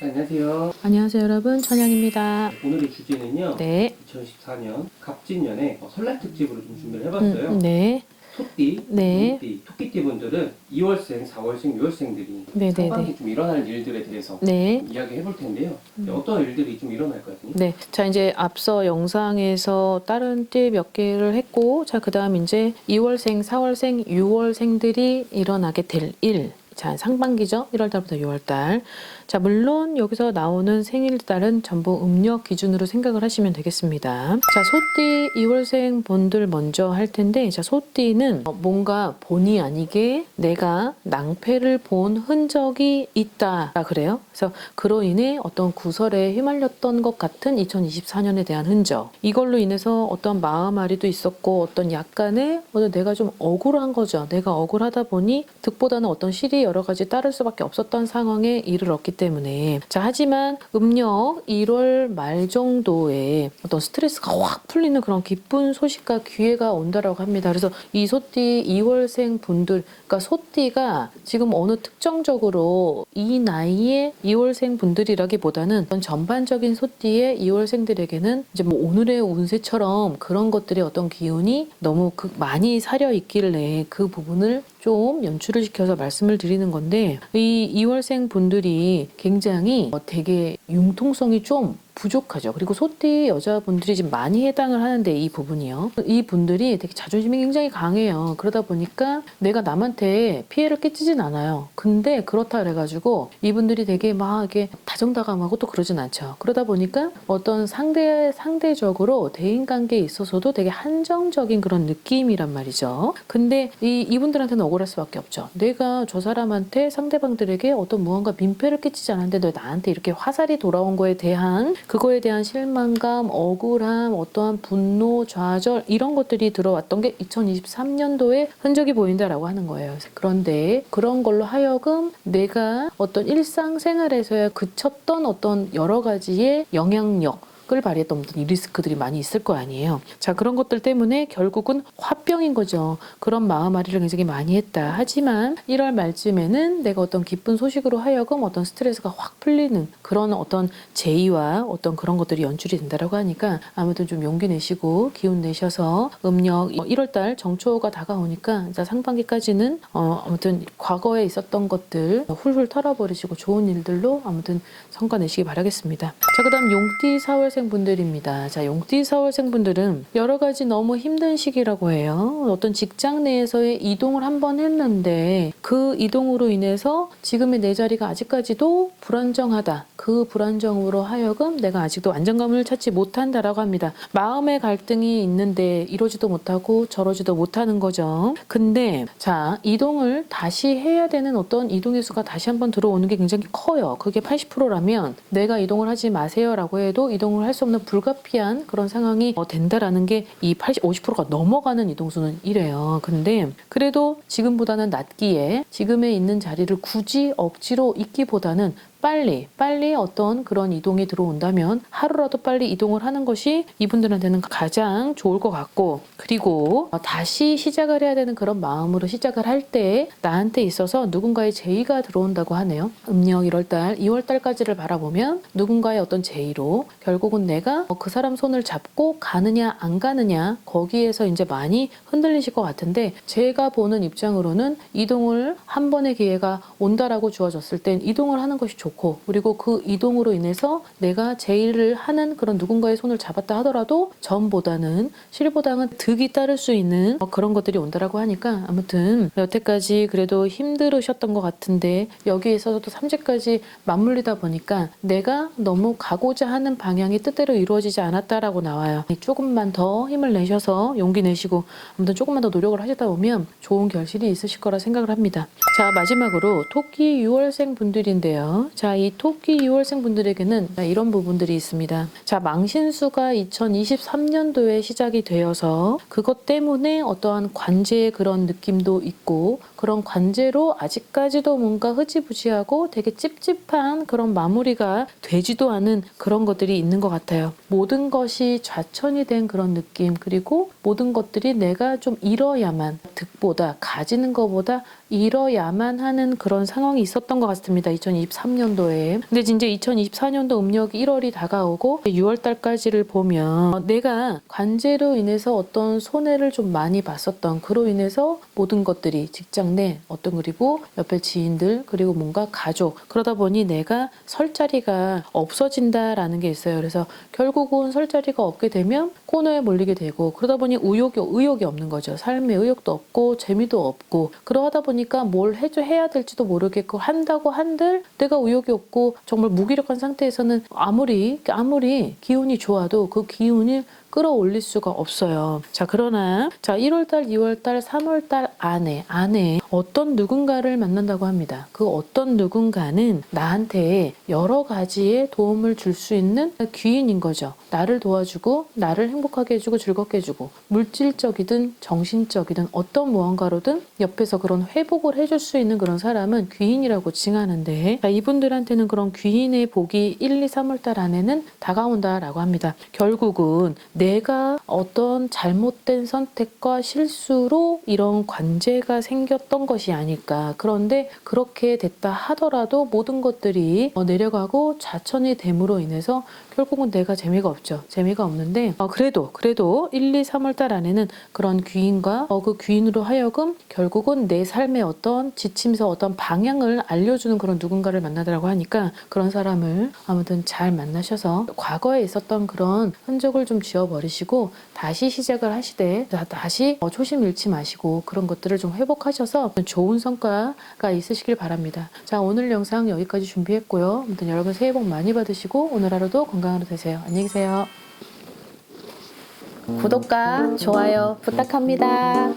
안녕하세요. 안녕하세요 여러분, 천연입니다. 오늘의 주제는요. 네. 2014년 갑진년에 설날 특집으로 좀 준비를 해봤어요. 네. 소띠, 네. 용띠, 토끼띠 분들은 2월생, 4월생, 6월생들이 네, 상반기 좀 일어날 일들에 대해서 네. 좀 이야기 해볼 텐데요. 어떤 일들이 좀 일어날까요? 네. 자, 이제 앞서 영상에서 다른 띠 몇 개를 했고, 자, 그 다음 이제 2월생, 4월생, 6월생들이 일어나게 될 일. 자, 상반기죠. 1월달부터 6월달. 자, 물론 여기서 나오는 생일달은 전부 음력 기준으로 생각을 하시면 되겠습니다. 자, 소띠 2월생 분들 먼저 할 텐데, 자, 소띠는 뭔가 본의 아니게 내가 낭패를 본 흔적이 있다. 그래요. 그래서 그로 인해 어떤 구설에 휘말렸던 것 같은 2024년에 대한 흔적. 이걸로 인해서 어떤 마음앓이도 있었고, 어떤 약간의 내가 좀 억울한 거죠. 내가 억울하다 보니 득보다는 어떤 실이 여러 가지 따를 수밖에 없었던 상황에 이르렀기 때문에. 자, 하지만 음력 1월 말 정도에 어떤 스트레스가 확 풀리는 그런 기쁜 소식과 기회가 온다라고 합니다. 그래서 이 소띠 2월생 분들, 그러니까 소띠가 지금 어느 특정적으로 이 나이에 2월생 분들이라기보다는 전반적인 소띠의 2월생들에게는 이제 뭐 오늘의 운세처럼 그런 것들의 어떤 기운이 너무 많이 사려 있길래 그 부분을 좀 연출을 시켜서 말씀을 드리는 건데, 이 2월생 분들이 굉장히 되게 융통성이 좀 부족하죠. 그리고 소띠 여자분들이 지금 많이 해당을 하는데, 이 부분이요. 이 분들이 되게 자존심이 굉장히 강해요. 그러다 보니까 내가 남한테 피해를 끼치진 않아요. 근데 그렇다 그래가지고 이분들이 되게 막 이렇게 다정다감하고 또 그러진 않죠. 그러다 보니까 어떤 상대적으로 대인관계에 있어서도 되게 한정적인 그런 느낌이란 말이죠. 근데 이분들한테는 억울할 수밖에 없죠. 내가 저 사람한테, 상대방들에게 어떤 무언가 민폐를 끼치지 않았는데 너 나한테 이렇게 화살이 돌아온 거에 대한 그거에 대한 실망감, 억울함, 어떠한 분노, 좌절 이런 것들이 들어왔던 게 2023년도에 흔적이 보인다라고 하는 거예요. 그런데 그런 걸로 하여금 내가 어떤 일상생활에서야 그쳤던 어떤 여러 가지의 영향력 을 발휘했던 어떤 리스크들이 많이 있을 거 아니에요. 자, 그런 것들 때문에 결국은 화병인 거죠. 그런 마음앓이를 굉장히 많이 했다. 하지만 1월 말쯤에는 내가 어떤 기쁜 소식으로 하여금 어떤 스트레스가 확 풀리는 그런 어떤 제의와 어떤 그런 것들이 연출이 된다라고 하니까 아무튼 좀 용기 내시고 기운 내셔서 음력 1월달 정초가 다가오니까 이제 상반기까지는 아무튼 과거에 있었던 것들 훌훌 털어버리시고 좋은 일들로 아무튼 성과 내시기 바라겠습니다. 자, 그 다음 용띠 4월생 분들입니다. 자, 용띠 4월생 분들은 여러 가지 너무 힘든 시기라고 해요. 어떤 직장 내에서의 이동을 한번 했는데 그 이동으로 인해서 지금의 내 자리가 아직까지도 불안정하다. 그 불안정으로 하여금 내가 아직도 안정감을 찾지 못한다라고 합니다. 마음의 갈등이 있는데 이러지도 못하고 저러지도 못하는 거죠. 근데 자, 이동을 다시 해야 되는 어떤 이동의 수가 다시 한번 들어오는 게 굉장히 커요. 그게 80%라면 내가 이동을 하지 마세요라고 해도 이동을 할 수 없는 불가피한 그런 상황이 된다라는 게 이 50%가 넘어가는 이동수는 이래요. 근데 그래도 지금보다는 낫기에 지금에 있는 자리를 굳이 억지로 있기보다는 빨리 어떤 그런 이동이 들어온다면 하루라도 빨리 이동을 하는 것이 이분들한테는 가장 좋을 것 같고, 그리고 다시 시작을 해야 되는 그런 마음으로 시작을 할 때 나한테 있어서 누군가의 제의가 들어온다고 하네요. 음력 1월달, 2월달까지를 바라보면 누군가의 어떤 제의로 결국은 내가 그 사람 손을 잡고 가느냐 안 가느냐 거기에서 이제 많이 흔들리실 것 같은데, 제가 보는 입장으로는 이동을 한 번의 기회가 온다라고 주어졌을 땐 이동을 하는 것이 좋고, 그리고 그 이동으로 인해서 내가 제의를 하는 그런 누군가의 손을 잡았다 하더라도 전보다는 실보다는 득이 따를 수 있는 그런 것들이 온다라고 하니까 아무튼 여태까지 그래도 힘들으셨던 것 같은데 여기에 있어서도 삼재까지 맞물리다 보니까 내가 너무 가고자 하는 방향이 뜻대로 이루어지지 않았다라고 나와요. 조금만 더 힘을 내셔서 용기 내시고 아무튼 조금만 더 노력을 하시다 보면 좋은 결실이 있으실 거라 생각을 합니다. 자, 마지막으로 토끼 6월생 분들인데요. 자, 이 토끼 6월생 분들에게는 이런 부분들이 있습니다. 자, 망신수가 2023년도에 시작이 되어서 그것 때문에 어떠한 관제의 그런 느낌도 있고, 그런 관제로 아직까지도 뭔가 흐지부지하고 되게 찝찝한 그런 마무리가 되지도 않은 그런 것들이 있는 것 같아요. 모든 것이 좌천이 된 그런 느낌, 그리고 모든 것들이 내가 좀 잃어야만, 득보다 가지는 것보다 잃어야만 하는 그런 상황이 있었던 것 같습니다. 2023년도 2023년도에. 근데 이제 2024년도 음력이 1월이 다가오고 6월 달까지를 보면 내가 관제로 인해서 어떤 손해를 좀 많이 봤었던, 그로 인해서 모든 것들이 직장 내 어떤, 그리고 옆에 지인들, 그리고 뭔가 가족, 그러다 보니 내가 설 자리가 없어진다라는 게 있어요. 그래서 결국은 설 자리가 없게 되면 코너에 몰리게 되고, 그러다 보니 의욕이 없는 거죠. 삶에 의욕도 없고 재미도 없고, 그러다 보니까 뭘 해야 될지도 모르겠고, 한다고 한들 내가 의욕이 없고 정말 무기력한 상태에서는 아무리 기운이 좋아도 그 기운이 끌어올릴 수가 없어요. 자, 그러나 1월달, 2월달, 3월달 안에 어떤 누군가를 만난다고 합니다. 그 어떤 누군가는 나한테 여러 가지의 도움을 줄 수 있는 귀인인 거죠. 나를 도와주고 나를 행복하게 해주고 즐겁게 해주고, 물질적이든 정신적이든 어떤 무언가로든 옆에서 그런 회복을 해줄 수 있는 그런 사람은 귀인이라고 칭하는데, 이분들한테는 그런 귀인의 복이 1, 2, 3월달 안에는 다가온다라고 합니다. 결국은 내가 어떤 잘못된 선택과 실수로 이런 관제가 생겼던 것이 아닐까. 그런데 그렇게 됐다 하더라도 모든 것들이 내려가고 자천이 됨으로 인해서 결국은 내가 재미가 없죠. 재미가 없는데 그래도 1, 2, 3월 달 안에는 그런 귀인과 그 귀인으로 하여금 결국은 내 삶의 어떤 지침서, 어떤 방향을 알려주는 그런 누군가를 만나더라고 하니까, 그런 사람을 아무튼 잘 만나셔서 과거에 있었던 그런 흔적을 좀 지워버리시고 다시 시작을 하시되, 다시 초심 잃지 마시고 그런 것들을 좀 회복하셔서 좋은 성과가 있으시길 바랍니다. 자, 오늘 영상 여기까지 준비했고요. 아무튼 여러분 새해 복 많이 받으시고 오늘 하루도 건강한 하루 되세요. 안녕히 계세요. 구독과 좋아요 부탁합니다.